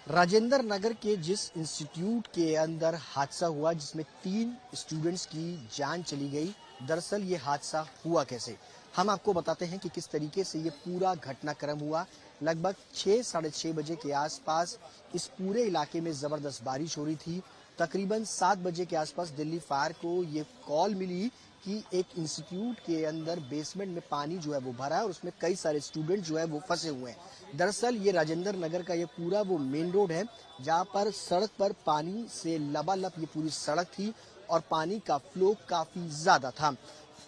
राजेंद्र नगर के जिस इंस्टीट्यूट के अंदर हादसा हुआ जिसमें 3 स्टूडेंट्स की जान चली गई, दरअसल ये हादसा हुआ कैसे, हम आपको बताते हैं कि किस तरीके से ये पूरा घटनाक्रम हुआ। लगभग 6 साढ़े 6 बजे के आसपास इस पूरे इलाके में जबरदस्त बारिश हो रही थी। तकरीबन 7 बजे के आसपास दिल्ली फायर को ये कॉल मिली कि एक इंस्टीट्यूट के अंदर बेसमेंट में पानी जो है वो भरा है और उसमें कई सारे स्टूडेंट जो है वो फंसे हुए हैं। दरअसल ये राजेंद्र नगर का ये पूरा वो मेन रोड है जहाँ पर सड़क पर पानी से लबालब ये पूरी सड़क थी और पानी का फ्लो काफी ज्यादा था।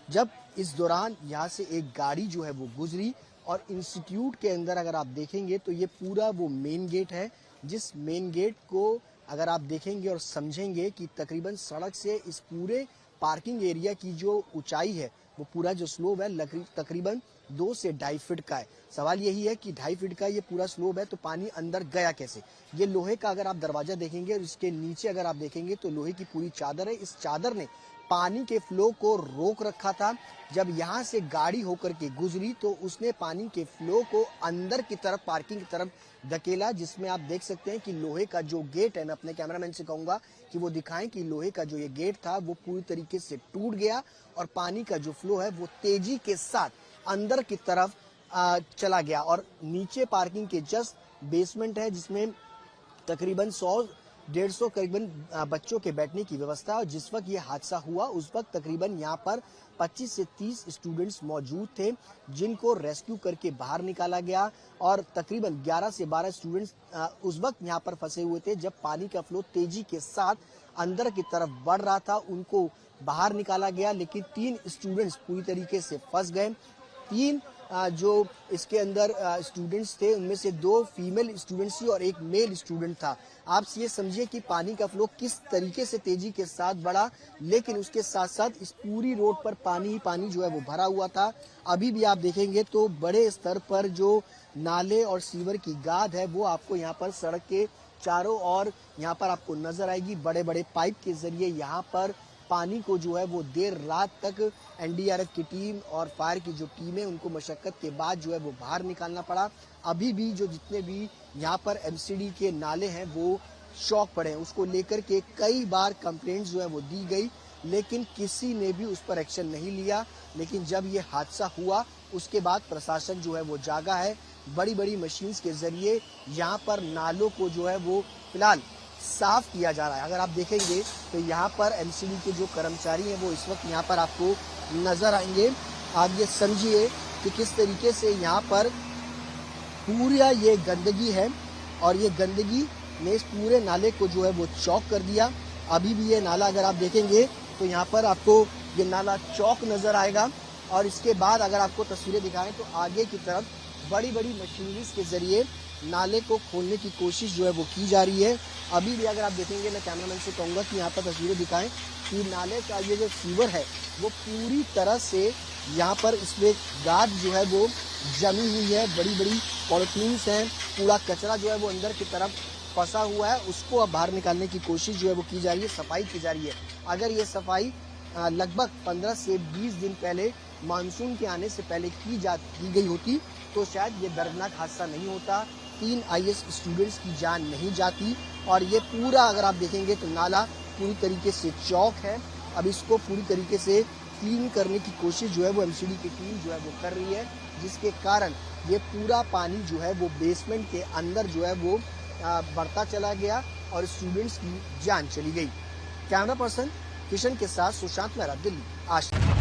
जब इस दौरान यहाँ से एक गाड़ी जो है वो गुजरी और इंस्टीट्यूट के अंदर अगर आप देखेंगे तो ये पूरा वो मेन गेट है, जिस मेन गेट को अगर आप देखेंगे और समझेंगे कि तकरीबन सड़क से इस पूरे पार्किंग एरिया की जो ऊंचाई है वो पूरा जो स्लोप है तकरीबन 2 से 2.5 फीट का है। सवाल यही है कि 2.5 फीट का ये पूरा स्लोप है तो पानी अंदर गया कैसे। ये लोहे का अगर आप दरवाजा देखेंगे और इसके नीचे अगर आप देखेंगे तो लोहे की पूरी चादर है। इस चादर ने पानी के फ्लो को रोक रखा था। जब यहाँ से गाड़ी होकर के गुजरी तो उसने पानी के फ्लो को अंदर की तरफ पार्किंग की तरफ धकेला, जिसमें आप देख सकते हैं कि लोहे का जो गेट है, मैं अपने कैमरामैन से कहूंगा कि वो दिखाएं कि लोहे का जो ये गेट था वो पूरी तरीके से टूट गया और पानी का जो फ्लो है वो तेजी के साथ अंदर की तरफ चला गया। और नीचे पार्किंग के जस्ट बेसमेंट है जिसमें तकरीबन 100-150 करीबन बच्चों के बैठने की व्यवस्था है। और जिस वक्त ये हादसा हुआ उस वक्त तकरीबन यहाँ पर 25 से 30 स्टूडेंट्स मौजूद थे जिनको रेस्क्यू करके बाहर निकाला गया और तकरीबन 11 से 12 स्टूडेंट्स उस वक्त यहाँ पर फंसे हुए थे जब पानी का फ्लो तेजी के साथ अंदर की तरफ बढ़ रहा था। उनको बाहर निकाला गया लेकिन 3 स्टूडेंट्स पूरी तरीके से फंस गए। 3 जो इसके अंदर स्टूडेंट्स थे उनमें से 2 फीमेल स्टूडेंट्स थी और एक मेल स्टूडेंट था। आप ये समझिए कि पानी का फ्लो किस तरीके से तेजी के साथ बढ़ा, लेकिन उसके साथ साथ इस पूरी रोड पर पानी ही पानी जो है वो भरा हुआ था। अभी भी आप देखेंगे तो बड़े स्तर पर जो नाले और सीवर की गाद है वो आपको यहाँ पर सड़क के चारों ओर यहाँ पर आपको नजर आएगी। बड़े बड़े पाइप के जरिए यहाँ पर पानी को जो है वो देर रात तक एनडीआरएफ की टीम और फायर की जो टीम है उनको मशक्कत के बाद जो है वो बाहर निकालना पड़ा। अभी भी जो जितने भी यहाँ पर एमसीडी के नाले हैं वो चौक पड़े हैं, उसको लेकर के कई बार कंप्लेंट्स जो है वो दी गई लेकिन किसी ने भी उस पर एक्शन नहीं लिया। लेकिन जब ये हादसा हुआ उसके बाद प्रशासन जो है वो जागा है। बड़ी बड़ी मशीन्स के जरिए यहाँ पर नालों को जो है वो फिलहाल साफ किया जा रहा है। अगर आप देखेंगे तो यहाँ पर एमसीडी के जो कर्मचारी हैं वो इस वक्त यहाँ पर आपको नजर आएंगे। आप ये समझिए कि किस तरीके से यहाँ पर पूरा ये गंदगी है और ये गंदगी ने इस पूरे नाले को जो है वो चौक कर दिया। अभी भी ये नाला अगर आप देखेंगे तो यहाँ पर आपको ये नाला चौक नजर आएगा। और इसके बाद अगर आपको तस्वीरें दिखाएं तो आगे की तरफ बड़ी बड़ी मशीनरीज के जरिए नाले को खोलने की कोशिश जो है वो की जा रही है। अभी भी अगर आप देखेंगे, मैं कैमरामैन से कहूँगा कि यहाँ पर तस्वीरें दिखाएं कि नाले का ये जो सीवर है वो पूरी तरह से यहाँ पर इसमें गाद जो है वो जमी हुई है। बड़ी बड़ी पॉलिथीन्स हैं, पूरा कचरा जो है वो अंदर की तरफ फंसा हुआ है, उसको अब बाहर निकालने की कोशिश जो है वो की जा रही है, सफाई की जा रही है। अगर ये सफाई लगभग 15 से 20 दिन पहले मानसून के आने से पहले की गई होती तो शायद ये दर्दनाक हादसा नहीं होता, 3 आईएएस स्टूडेंट्स की जान नहीं जाती। और ये पूरा अगर आप देखेंगे तो नाला पूरी तरीके से चौक है। अब इसको पूरी तरीके से क्लीन करने की कोशिश जो है वो एमसीडी की टीम जो है वो कर रही है, जिसके कारण ये पूरा पानी जो है वो बेसमेंट के अंदर जो है वो बढ़ता चला गया और स्टूडेंट्स की जान चली गई। कैमरा पर्सन किशन के साथ सुशांत मेहरा, दिल्ली आज।